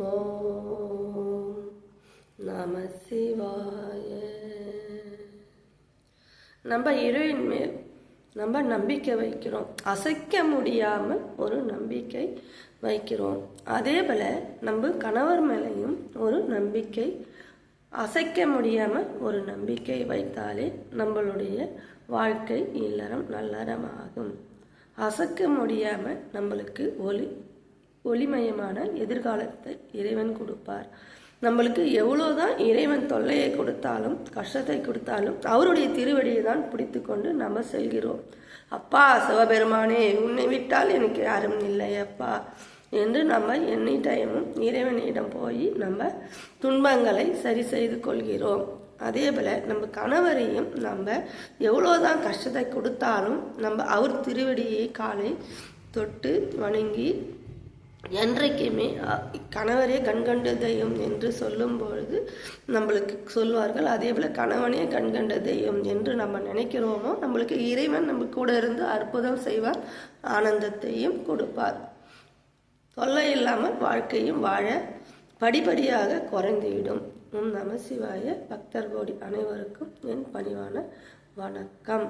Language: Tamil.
ஓம் நம சிவாய. நம்ம இறைவன் மேல் நம்ம நம்பிக்கை வைக்கிறோம், அசைக்க முடியாமல் ஒரு நம்பிக்கை வைக்கிறோம். அதே போல் நம்ம கணவர் மேலேயும் ஒரு நம்பிக்கை, அசைக்க முடியாமல் ஒரு நம்பிக்கை வைத்தாலே நம்மளுடைய வாழ்க்கை இல்லறம் நல்லறமாகும். அசைக்க முடியாமல் நம்மளுக்கு ஒளிமயமான எதிர்காலத்தை இறைவன் கொடுப்பார். நம்மளுக்கு எவ்வளோதான் இறைவன் தொல்லையை கொடுத்தாலும் கஷ்டத்தை கொடுத்தாலும் அவருடைய திருவடியை தான் பிடித்து கொண்டு நம்ம செல்கிறோம். அப்பா சிவபெருமானே, உன்னை விட்டால் எனக்கு யாரும் இல்லை அப்பா என்று நம்ம எனி டைமும் இறைவனிடம் போய் நம்ம துன்பங்களை சரி செய்து கொள்கிறோம். அதே போல் நம்ம கணவரையும் நம்ம எவ்வளோதான் கஷ்டத்தை கொடுத்தாலும் நம்ம அவர் திருவடியை காலை தொட்டு வணங்கி என்றைக்குமே கணவரே கண்கண்ட தெய்வம் என்று சொல்லும் பொழுது நம்மளுக்கு சொல்வார்கள். அதே போல் கணவனே கண்கண்ட தெய்வம் என்று நம்ம நினைக்கிறோமோ நம்மளுக்கு இறைவன் நம்ம கூட இருந்து அற்புதம் செய்வார், ஆனந்தத்தையும் கொடுப்பார். தொல்லை இல்லாமல் வாழ்க்கையும் வாழ படிப்படியாக குறைந்துவிடும். நம சிவாய. பக்தர் கோடி அனைவருக்கும் என் பணிவான வணக்கம்.